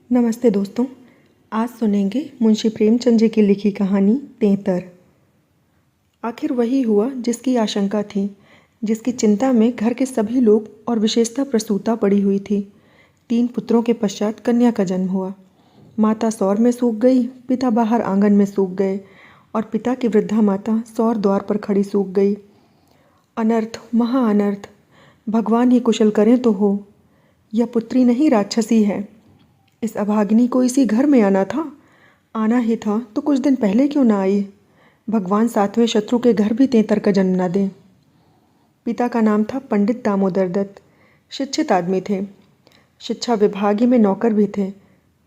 नमस्ते दोस्तों। आज सुनेंगे मुंशी प्रेमचंद जी की लिखी कहानी तेतर। आखिर वही हुआ जिसकी आशंका थी, जिसकी चिंता में घर के सभी लोग और विशेषतः प्रसूता पड़ी हुई थी। 3 पुत्रों के पश्चात कन्या का जन्म हुआ। माता सौर में सूख गई, पिता बाहर आंगन में सूख गए और पिता की वृद्धा माता सौर द्वार पर खड़ी सूख गई। अनर्थ, महा अनर्थ। भगवान ही कुशल करें तो हो। यह पुत्री नहीं, राक्षसी है। इस अभागिनी को इसी घर में आना ही था तो कुछ दिन पहले क्यों ना आई। भगवान 7वें शत्रु के घर भी तेतर का जन्म न दें। पिता का नाम था पंडित दामोदर दत्त। शिक्षित आदमी थे, शिक्षा विभाग ही में नौकर भी थे,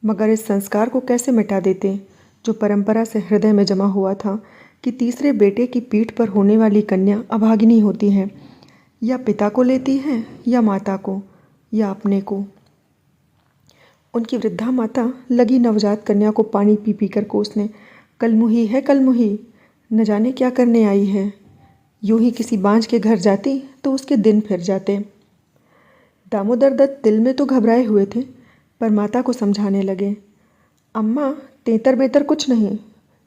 मगर इस संस्कार को कैसे मिटा देते जो परंपरा से हृदय में जमा हुआ था कि तीसरे बेटे की पीठ पर होने वाली कन्या अभागिनी होती है, या पिता को लेती है या माता को या अपने को। उनकी वृद्धा माता लगी नवजात कन्या को पानी पी पी कर कोसने, कलमुही है कलमुही, न जाने क्या करने आई है। यूं ही किसी बांझ के घर जाती तो उसके दिन फिर जाते। दामोदर दत्त दिल में तो घबराए हुए थे, पर माता को समझाने लगे, अम्मा तेतर बेतर कुछ नहीं,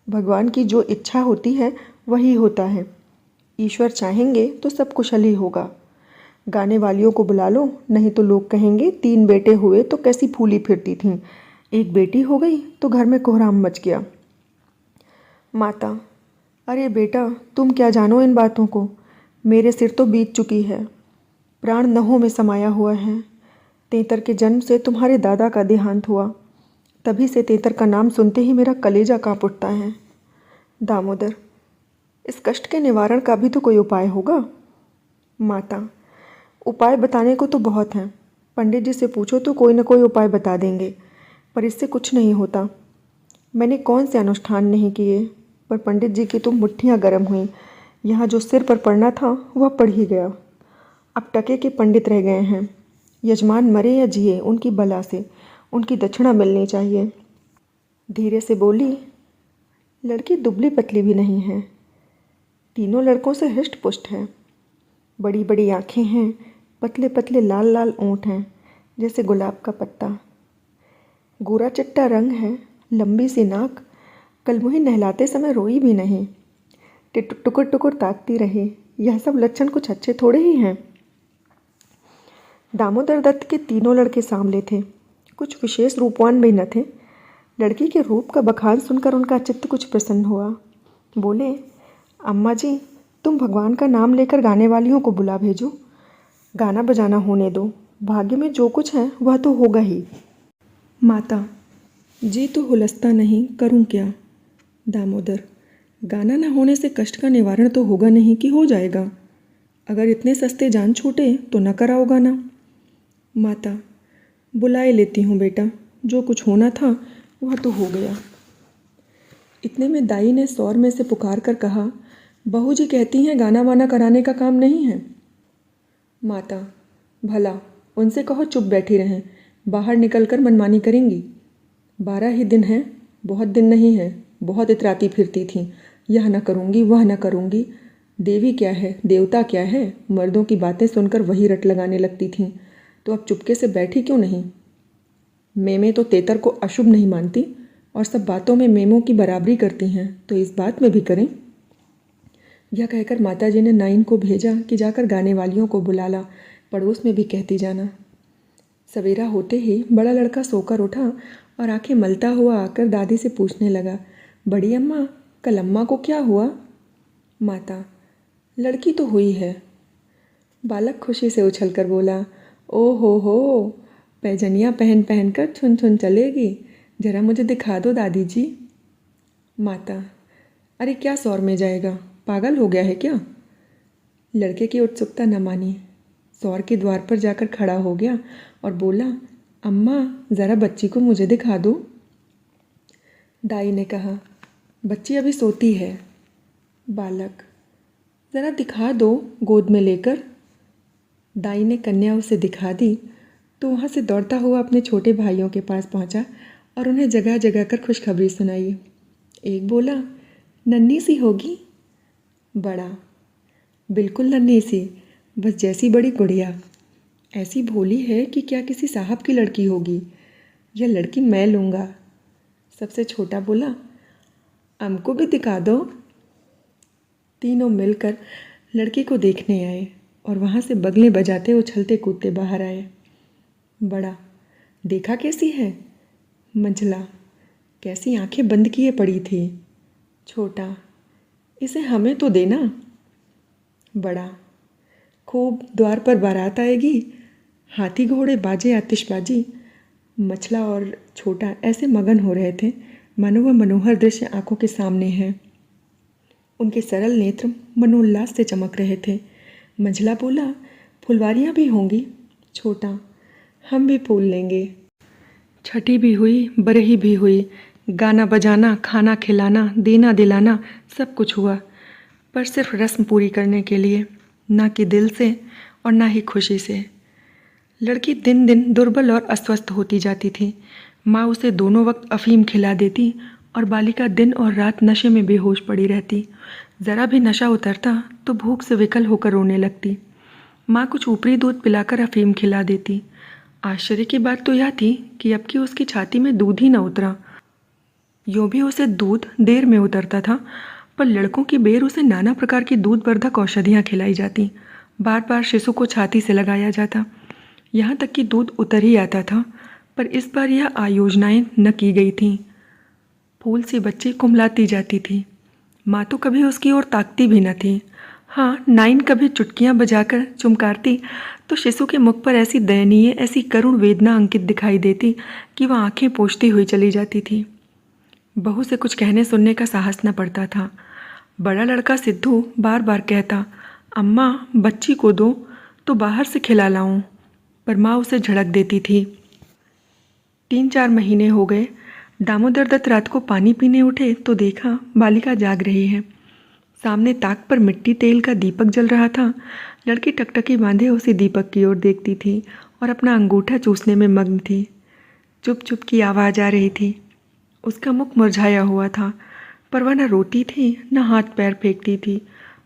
भगवान की जो इच्छा होती है वही होता है। ईश्वर चाहेंगे तो सब कुशल ही होगा। गाने वालियों को बुला लो, नहीं तो लोग कहेंगे 3 बेटे हुए तो कैसी फूली फिरती थीं, एक बेटी हो गई तो घर में कोहराम मच गया। माता, अरे बेटा, तुम क्या जानो इन बातों को। मेरे सिर तो बीत चुकी है, प्राण नहों में समाया हुआ है। तेतर के जन्म से तुम्हारे दादा का देहांत हुआ, तभी से तेतर का नाम सुनते ही मेरा कलेजा कांप उठता है। दामोदर, इस कष्ट के निवारण का भी तो कोई उपाय होगा। माता, उपाय बताने को तो बहुत हैं, पंडित जी से पूछो तो कोई न कोई उपाय बता देंगे, पर इससे कुछ नहीं होता। मैंने कौन से अनुष्ठान नहीं किए, पर पंडित जी की तो मुट्ठियाँ गर्म हुईं। यहाँ जो सिर पर पड़ना था वह पड़ ही गया। अब टके के पंडित रह गए हैं। यजमान मरे या जिए, उनकी बला से उनकी दक्षिणा मिलनी चाहिए। धीरे से बोली, लड़की दुबली पतली भी नहीं है, तीनों लड़कों से हृष्ट पुष्ट है। बड़ी बड़ी आँखें हैं, पतले पतले लाल लाल ओंठ हैं जैसे गुलाब का पत्ता, गोरा चिट्टा रंग है, लंबी सी नाक, कलमुही नहलाते समय रोई भी नहीं, टुकुर टुकुर ताकती रहे। यह सब लक्षण कुछ अच्छे थोड़े ही हैं। दामोदर दत्त के तीनों लड़के सांवले थे, कुछ विशेष रूपवान भी न थे। लड़की के रूप का बखान सुनकर उनका चित्त कुछ प्रसन्न हुआ। बोले, अम्मा जी, तुम भगवान का नाम लेकर गाने वालियों को बुला भेजो, गाना बजाना होने दो, भाग्य में जो कुछ है वह तो होगा ही। माता, जी तो हुलसता नहीं, करूं क्या। दामोदर, गाना न होने से कष्ट का निवारण तो होगा नहीं कि हो जाएगा। अगर इतने सस्ते जान छूटे तो न कराओ गाना। माता, बुलाए लेती हूँ बेटा, जो कुछ होना था वह तो हो गया। इतने में दाई ने सौर में से पुकार कर कहा, बहू जी कहती हैं गाना वाना कराने का काम नहीं है। माता, भला उनसे कहो चुप बैठी रहें, बाहर निकलकर मनमानी करेंगी। 12 ही दिन हैं, बहुत दिन नहीं है। बहुत इतराती फिरती थीं, यह न करूँगी वह न करूँगी। देवी क्या है, देवता क्या है, मर्दों की बातें सुनकर वही रट लगाने लगती थीं। तो अब चुपके से बैठी क्यों नहीं। मेमे तो तेतर को अशुभ नहीं मानती और सब बातों में मेमों की बराबरी करती हैं, तो इस बात में भी करें। यह कहकर माताजी ने नाइन को भेजा कि जाकर गाने वालियों को बुला ला, पड़ोस में भी कहती जाना। सवेरा होते ही बड़ा लड़का सोकर उठा और आंखें मलता हुआ आकर दादी से पूछने लगा, बड़ी अम्मा, कल अम्मा को क्या हुआ। माता, लड़की तो हुई है। बालक खुशी से उछलकर बोला, ओ हो, पैजनियाँ पहन पहन कर छुन छुन चलेगी, जरा मुझे दिखा दो दादी जी। माता, अरे क्या सौर में जाएगा, पागल हो गया है क्या। लड़के की उत्सुकता न मानी, सौर के द्वार पर जाकर खड़ा हो गया और बोला, अम्मा ज़रा बच्ची को मुझे दिखा दो। दाई ने कहा, बच्ची अभी सोती है। बालक, ज़रा दिखा दो गोद में लेकर। दाई ने कन्या उसे दिखा दी तो वहाँ से दौड़ता हुआ अपने छोटे भाइयों के पास पहुँचा और उन्हें जगह जगह कर खुशखबरी सुनाई। एक बोला, नन्ही सी होगी। बड़ा, बिल्कुल नन्ही सी, बस जैसी बड़ी गुड़िया, ऐसी भोली है कि क्या किसी साहब की लड़की होगी। यह लड़की मैं लूँगा। सबसे छोटा बोला, हमको भी दिखा दो। तीनों मिलकर लड़की को देखने आए और वहाँ से बगलें बजाते उछलते कूदते बाहर आए। बड़ा, देखा कैसी है? मंझला, कैसी आंखें बंद किए पड़ी थी। छोटा, इसे हमें तो देना। बड़ा, खूब द्वार पर बारात आएगी, हाथी घोड़े बाजे आतिशबाजी। मछला और छोटा ऐसे मगन हो रहे थे मानो वह मनोहर दृश्य आंखों के सामने है। उनके सरल नेत्र मनोल्लास से चमक रहे थे। मंझला बोला, फुलवारियाँ भी होंगी। छोटा, हम भी फूल लेंगे। छठी भी हुई, बरही भी हुई, गाना बजाना, खाना खिलाना, देना दिलाना सब कुछ हुआ, पर सिर्फ रस्म पूरी करने के लिए, ना कि दिल से और ना ही खुशी से। लड़की दिन दिन दुर्बल और अस्वस्थ होती जाती थी। माँ उसे दोनों वक्त अफीम खिला देती और बालिका दिन और रात नशे में बेहोश पड़ी रहती। ज़रा भी नशा उतरता तो भूख से विकल होकर रोने लगती। माँ कुछ ऊपरी दूध पिलाकर अफीम खिला देती। आश्चर्य की बात तो यह थी कि अब की उसकी छाती में दूध ही न उतरा। यूँ भी उसे दूध देर में उतरता था, पर लड़कों की बेर उसे नाना प्रकार की दूधवर्धक औषधियाँ खिलाई जाती। बार बार शिशु को छाती से लगाया जाता, यहाँ तक कि दूध उतर ही आता था। पर इस बार यह आयोजनाएं न की गई थीं। फूल सी बच्ची कुम्हलाती जाती थी। माँ तो कभी उसकी ओर ताकती भी न थी। हाँ, नाइन कभी चुटकियाँ बजाकर चुमकारती तो शिशु के मुख पर ऐसी दयनीय, ऐसी करुण वेदना अंकित दिखाई देती कि वह आंखें पोंछती हुई चली जाती थी। बहू से कुछ कहने सुनने का साहस न पड़ता था। बड़ा लड़का सिद्धू बार बार कहता, अम्मा बच्ची को दो तो बाहर से खिला लाऊं, पर माँ उसे झड़क देती थी। 3-4 महीने हो गए। दामोदर दत्त रात को पानी पीने उठे तो देखा बालिका जाग रही है। सामने ताक पर मिट्टी तेल का दीपक जल रहा था। लड़की टकटकी बांधे उसी दीपक की ओर देखती थी और अपना अंगूठा चूसने में मग्न थी। चुप चुप की आवाज़ आ रही थी। उसका मुख मुरझाया हुआ था, पर वह न रोती थी न हाथ पैर फेंकती थी।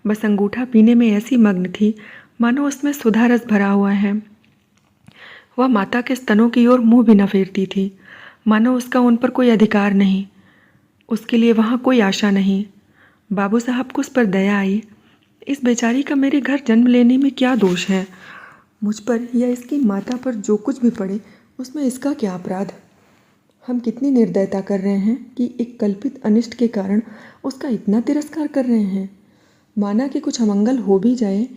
बस अंगूठा पीने में ऐसी मग्न थी मानो उसमें सुधा रस भरा हुआ है। वह माता के स्तनों की ओर मुंह भी न फेरती थी, मानो उसका उन पर कोई अधिकार नहीं, उसके लिए वहाँ कोई आशा नहीं। बाबू साहब को उस पर दया आई। इस बेचारी का मेरे घर जन्म लेने में क्या दोष है? मुझ पर या इसकी माता पर जो कुछ भी पड़े उसमें इसका क्या अपराध? हम कितनी निर्दयता कर रहे हैं कि एक कल्पित अनिष्ट के कारण उसका इतना तिरस्कार कर रहे हैं। माना कि कुछ अमंगल हो भी जाए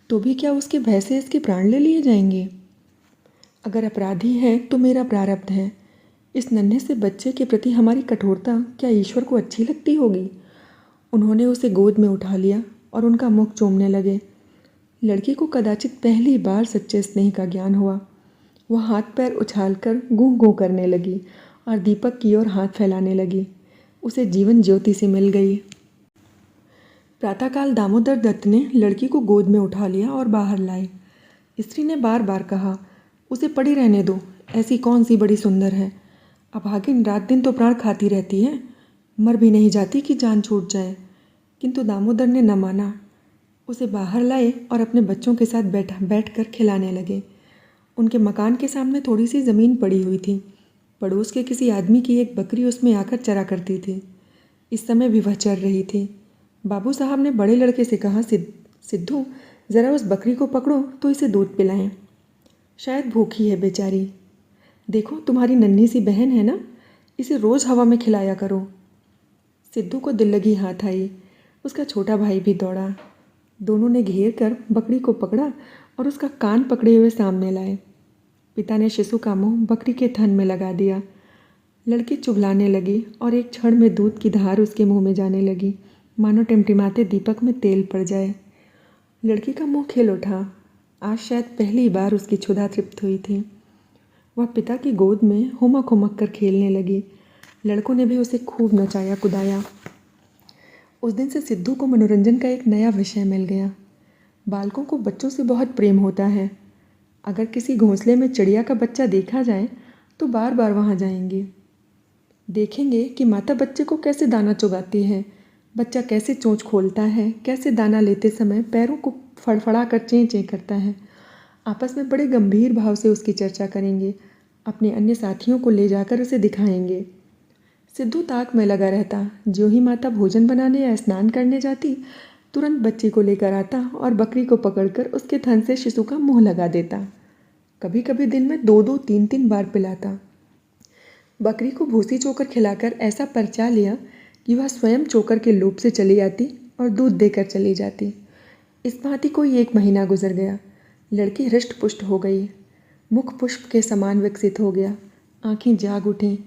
तो भी क्या उसके भय से इसके प्राण ले लिए जाएंगे? अगर अपराधी है तो मेरा प्रारब्ध है। इस नन्हे से बच्चे के प्रति हमारी कठोरता क्या ईश्वर को अच्छी लगती होगी? उन्होंने उसे गोद में उठा लिया और उनका मुख चूमने लगे। लड़की को कदाचित पहली बार सच्चे स्नेह का ज्ञान हुआ। वह हाथ पैर उछालकर गूं गूं करने लगी और दीपक की ओर हाथ फैलाने लगी। उसे जीवन ज्योति से मिल गई। प्रातःकाल दामोदर दत्त ने लड़की को गोद में उठा लिया और बाहर लाए। स्त्री ने बार बार कहा, उसे पड़ी रहने दो, ऐसी कौन सी बड़ी सुंदर है। अभागिन रात दिन तो प्राण खाती रहती है, मर भी नहीं जाती कि जान छूट जाए। किंतु दामोदर ने न माना। उसे बाहर लाए और अपने बच्चों के साथ बैठकर खिलाने लगे। उनके मकान के सामने थोड़ी सी ज़मीन पड़ी हुई थी। पड़ोस के किसी आदमी की एक बकरी उसमें आकर चरा करती थी। इस समय भी वह चर रही थी। बाबू साहब ने बड़े लड़के से कहा, सिद्धू ज़रा उस बकरी को पकड़ो तो इसे दूध पिलाएं, शायद भूखी है बेचारी। देखो तुम्हारी नन्ही सी बहन है ना, इसे रोज़ हवा में खिलाया करो। सिद्धू को दिल लगी हाथ आई। उसका छोटा भाई भी दौड़ा। दोनों ने घेर कर बकरी को पकड़ा और उसका कान पकड़े हुए सामने लाए। पिता ने शिशु का मुंह बकरी के थन में लगा दिया। लड़की चुभलाने लगी और एक क्षण में दूध की धार उसके मुंह में जाने लगी, मानो टिमटिमाते दीपक में तेल पड़ जाए। लड़की का मुंह खिल उठा। आज शायद पहली बार उसकी क्षुधा तृप्त हुई थी। वह पिता की गोद में हुमक हुमक कर खेलने लगी। लड़कों ने भी उसे खूब नचाया कुदाया। उस दिन से सिद्धू को मनोरंजन का एक नया विषय मिल गया। बालकों को बच्चों से बहुत प्रेम होता है। अगर किसी घोंसले में चिड़िया का बच्चा देखा जाए तो बार बार वहाँ जाएंगे। देखेंगे कि माता बच्चे को कैसे दाना चुगाती है, बच्चा कैसे चोंच खोलता है, कैसे दाना लेते समय पैरों को फड़फड़ा कर चें चें करता है। आपस में बड़े गंभीर भाव से उसकी चर्चा करेंगे। अपने अन्य साथियों को ले जाकर उसे दिखाएंगे। सिद्धू ताक में लगा रहता। जो ही माता भोजन बनाने या स्नान करने जाती, तुरंत बच्ची को लेकर आता और बकरी को पकड़कर उसके थन से शिशु का मुंह लगा देता। कभी कभी दिन में 2-2, 3-3 बार पिलाता। बकरी को भूसी चोकर खिलाकर ऐसा परचा लिया कि वह स्वयं चोकर के लोभ से चली आती और दूध देकर चली जाती। इस भांति कोई 1 महीना गुजर गया। लड़की हृष्ट पुष्ट हो गई, मुख पुष्प के समान विकसित हो गया, आंखें जाग उठीं।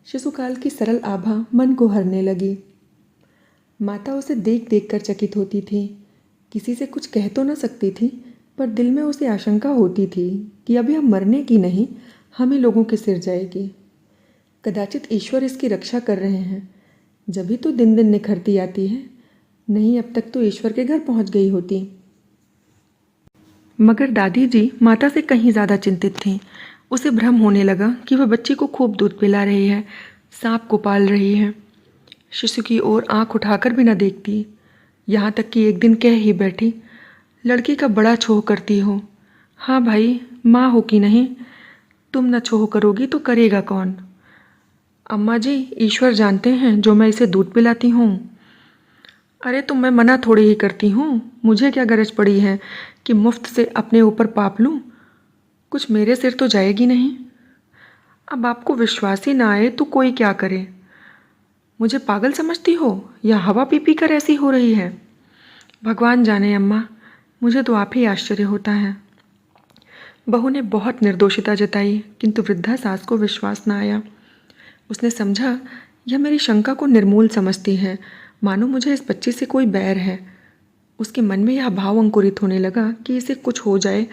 शिशुकाल की सरल आभा मन को हरने लगी। माता उसे देख देख कर चकित होती थी। किसी से कुछ कह तो न सकती थी, पर दिल में उसे आशंका होती थी कि अब यह मरने की नहीं, हम ही लोगों के सिर जाएगी। कदाचित ईश्वर इसकी रक्षा कर रहे हैं, जभी तो दिन दिन निखरती आती है, नहीं अब तक तो ईश्वर के घर पहुंच गई होती। मगर दादी जी माता से कहीं ज़्यादा चिंतित थीं। उसे भ्रम होने लगा कि वह बच्ची को खूब दूध पिला रही है, सांप को पाल रही है। शिशु की ओर आंख उठाकर भी न देखती। यहाँ तक कि एक दिन कह ही बैठी, लड़की का बड़ा छोह करती हो। हाँ भाई, माँ हो कि नहीं, तुम न छोह करोगी तो करेगा कौन। अम्मा जी, ईश्वर जानते हैं जो मैं इसे दूध पिलाती हूँ। अरे तुम, मैं मना थोड़ी ही करती हूँ, मुझे क्या गरज पड़ी है कि मुफ्त से अपने ऊपर पाप लूँ। कुछ मेरे सिर तो जाएगी नहीं। अब आपको विश्वास ही ना आए तो कोई क्या करे। मुझे पागल समझती हो या हवा पी पी कर ऐसी हो रही है। भगवान जाने अम्मा, मुझे तो आप ही आश्चर्य होता है। बहू ने बहुत निर्दोषिता जताई, किंतु वृद्धा सास को विश्वास न आया। उसने समझा यह मेरी शंका को निर्मूल समझती है, मानो मुझे इस बच्ची से कोई बैर है। उसके मन में यह भाव अंकुरित होने लगा कि इसे कुछ हो जाए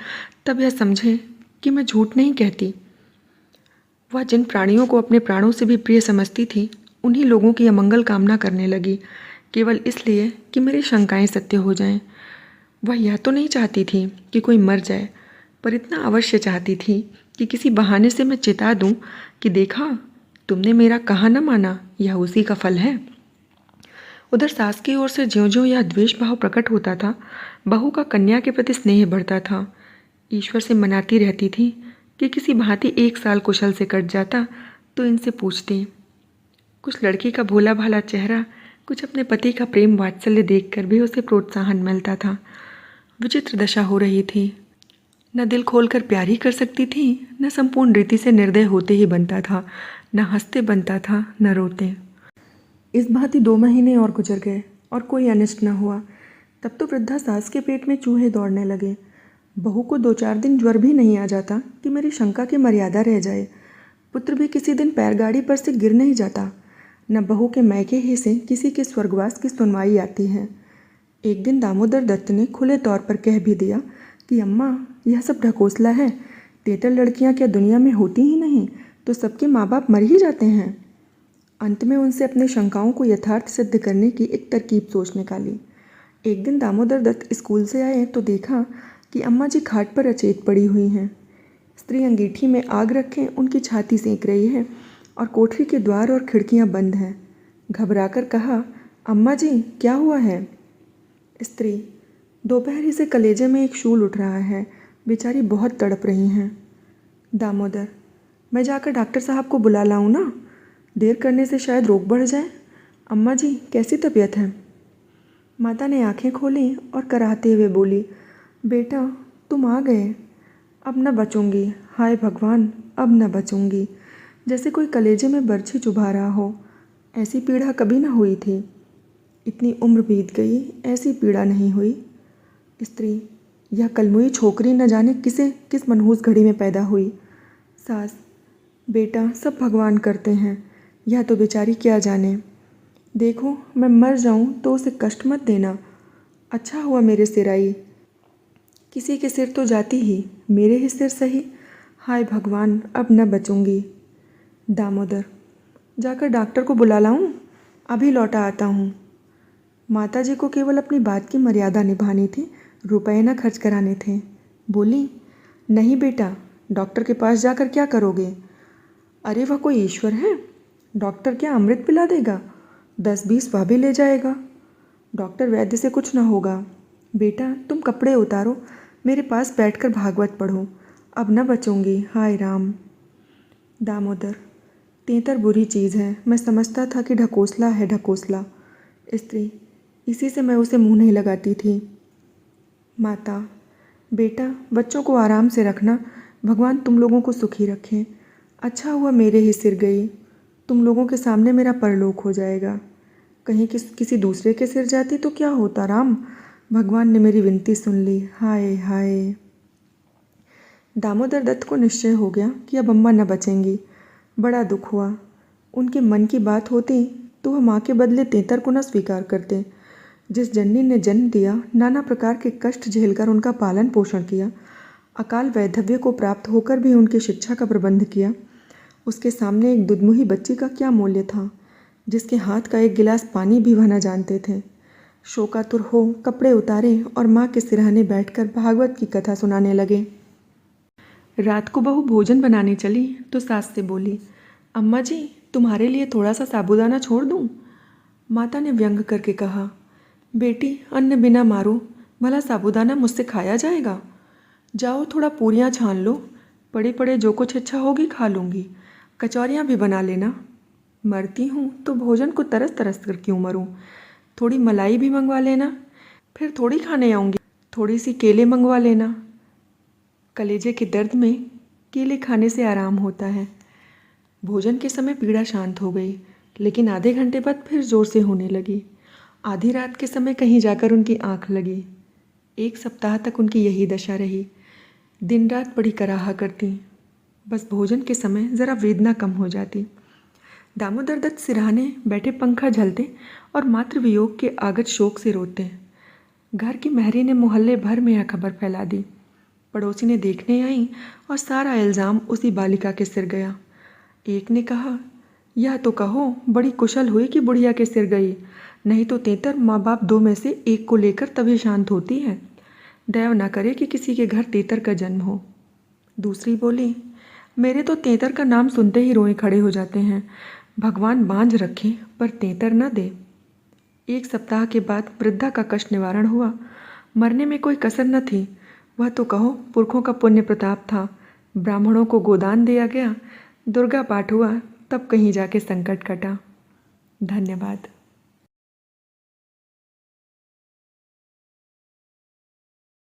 तब यह समझे कि मैं झूठ नहीं कहती। वह जिन प्राणियों को अपने प्राणों से भी प्रिय समझती थी, उन्हीं लोगों की अमंगल कामना करने लगी, केवल इसलिए कि मेरी शंकाएं सत्य हो जाएं। वह यह तो नहीं चाहती थी कि कोई मर जाए, पर इतना अवश्य चाहती थी कि किसी बहाने से मैं चिता दूं कि देखा, तुमने मेरा कहा न माना, यह उसी का फल है। उधर सास की ओर से ज्यों-ज्यों यह द्वेष भाव प्रकट होता था, बहू का कन्या के प्रति स्नेह बढ़ता था। ईश्वर से मनाती रहती थी कि किसी भांति 1 साल कुशल से कट जाता तो इनसे पूछती। कुछ लड़की का भोला भाला चेहरा, कुछ अपने पति का प्रेम वात्सल्य देखकर भी उसे प्रोत्साहन मिलता था। विचित्र दशा हो रही थी। न दिल खोलकर प्यार ही कर सकती थी, न संपूर्ण रीति से निर्दय होते ही बनता था, न हंसते बनता था, न रोते। इस भांति 2 महीने और गुजर गए और कोई अनिष्ट न हुआ। तब तो वृद्धा सास के पेट में चूहे दौड़ने लगे। बहू को 2-4 दिन ज्वर भी नहीं आ जाता कि मेरी शंका की मर्यादा रह जाए। पुत्र भी किसी दिन पैरगाड़ी पर से गिर नहीं जाता। न बहू के मैके ही से किसी के स्वर्गवास की सुनवाई आती है। एक दिन दामोदर दत्त ने खुले तौर पर कह भी दिया कि अम्मा, यह सब ढकोसला है। तेतर लड़कियां क्या दुनिया में होती ही नहीं, तो सबके माँ बाप मर ही जाते हैं। अंत में उनसे अपनी शंकाओं को यथार्थ सिद्ध करने की एक तरकीब सोच निकाली। एक दिन दामोदर दत्त स्कूल से आए तो देखा कि अम्मा जी खाट पर अचेत पड़ी हुई हैं। स्त्री अंगीठी में आग रखे उनकी छाती सेंक रही है और कोठरी के द्वार और खिड़कियां बंद हैं। घबराकर कहा, अम्मा जी क्या हुआ है? स्त्री, दोपहर ही से कलेजे में एक शूल उठ रहा है, बेचारी बहुत तड़प रही हैं। दामोदर, मैं जाकर डॉक्टर साहब को बुला लाऊं ना? देर करने से शायद रोग बढ़ जाए। अम्मा जी कैसी तबीयत है? माता ने आंखें खोली और कराहते हुए बोली, बेटा तुम आ गए, अब न बचूंगी। हाय भगवान, अब न बचूंगी। जैसे कोई कलेजे में बर्छी चुभा रहा हो। ऐसी पीड़ा कभी न हुई थी। इतनी उम्र बीत गई, ऐसी पीड़ा नहीं हुई। स्त्री, यह कलमुई छोकरी न जाने किस मनहूस घड़ी में पैदा हुई। सास, बेटा सब भगवान करते हैं, यह तो बेचारी क्या जाने। देखो मैं मर जाऊं तो उसे कष्ट मत देना। अच्छा हुआ मेरे सिर आई। किसी के सिर तो जाती ही, मेरे ही सिर सही। हाय भगवान, अब न बचूंगी। दामोदर, जाकर डॉक्टर को बुला लाऊं? अभी लौटा आता हूँ। माता जी को केवल अपनी बात की मर्यादा निभानी थी, रुपए न खर्च कराने थे। बोली, नहीं बेटा, डॉक्टर के पास जाकर क्या करोगे? अरे वह कोई ईश्वर है? डॉक्टर क्या अमृत पिला देगा? 10-20 वह भी ले जाएगा। डॉक्टर वैद्य से कुछ न होगा। बेटा तुम कपड़े उतारो, मेरे पास बैठकर भागवत पढ़ो। अब न बचूंगी, हाय राम। दामोदर, तेतर बुरी चीज़ है। मैं समझता था कि ढकोसला है ढकोसला। स्त्री, इसी से मैं उसे मुंह नहीं लगाती थी। माता, बेटा बच्चों को आराम से रखना, भगवान तुम लोगों को सुखी रखें। अच्छा हुआ मेरे ही सिर गई, तुम लोगों के सामने मेरा परलोक हो जाएगा। कहीं किसी दूसरे के सिर जाती तो क्या होता राम। भगवान ने मेरी विनती सुन ली। हाय हाय। दामोदर दत्त को निश्चय हो गया कि अब अम्मा न बचेंगी। बड़ा दुख हुआ। उनके मन की बात होती तो वह माँ के बदले तेतर को न स्वीकार करते। जिस जननी ने जन्म दिया, नाना प्रकार के कष्ट झेलकर उनका पालन पोषण किया, अकाल वैधव्य को प्राप्त होकर भी उनकी शिक्षा का प्रबंध किया, उसके सामने एक दुधमुही बच्ची का क्या मूल्य था, जिसके हाथ का एक गिलास पानी भी वह न जानते थे। शोकातुर हो कपड़े उतारे और माँ के सिरहाने बैठकर भागवत की कथा सुनाने लगे। रात को बहू भोजन बनाने चली तो सास से बोली, अम्मा जी तुम्हारे लिए थोड़ा सा साबूदाना छोड़ दूँ? माता ने व्यंग करके कहा, बेटी अन्न बिना मारो, भला साबूदाना मुझसे खाया जाएगा? जाओ थोड़ा पूरियाँ छान लो, पड़े पड़े जो कुछ इच्छा होगी खा लूँगी, कचौरियाँ भी बना लेना। मरती हूँ तो भोजन को तरस तरस कर क्यों मरूँ? थोड़ी मलाई भी मंगवा लेना, फिर थोड़ी खाने आऊँगी। थोड़ी सी केले मंगवा लेना, कलेजे के दर्द में केले खाने से आराम होता है। भोजन के समय पीड़ा शांत हो गई, लेकिन आधे घंटे बाद फिर जोर से होने लगी। आधी रात के समय कहीं जाकर उनकी आंख लगी। 1 सप्ताह तक उनकी यही दशा रही। दिन रात बड़ी कराहा करती, बस भोजन के समय ज़रा वेदना कम हो जाती। दामोदर दत्त सिरहाने बैठे पंखा झलते और मातृ वियोग के आगत शोक से रोते। घर की महरी ने मोहल्ले भर में यह खबर फैला दी। पड़ोसी ने देखने आई और सारा इल्ज़ाम उसी बालिका के सिर गया। एक ने कहा, यह तो कहो बड़ी कुशल हुई कि बुढ़िया के सिर गई, नहीं तो तेतर माँ बाप 2 में से एक को लेकर तभी शांत होती है। दैव ना करे कि किसी के घर तेतर का जन्म हो। दूसरी बोली, मेरे तो तेतर का नाम सुनते ही रोए खड़े हो जाते हैं। भगवान बांझ रखे पर तेतर न दे। 1 सप्ताह के बाद वृद्धा का कष्ट निवारण हुआ। मरने में कोई कसर न थी। वह तो कहो पुरखों का पुण्य प्रताप था। ब्राह्मणों को गोदान दिया गया, दुर्गा पाठ हुआ, तब कहीं जाके संकट कटा। धन्यवाद।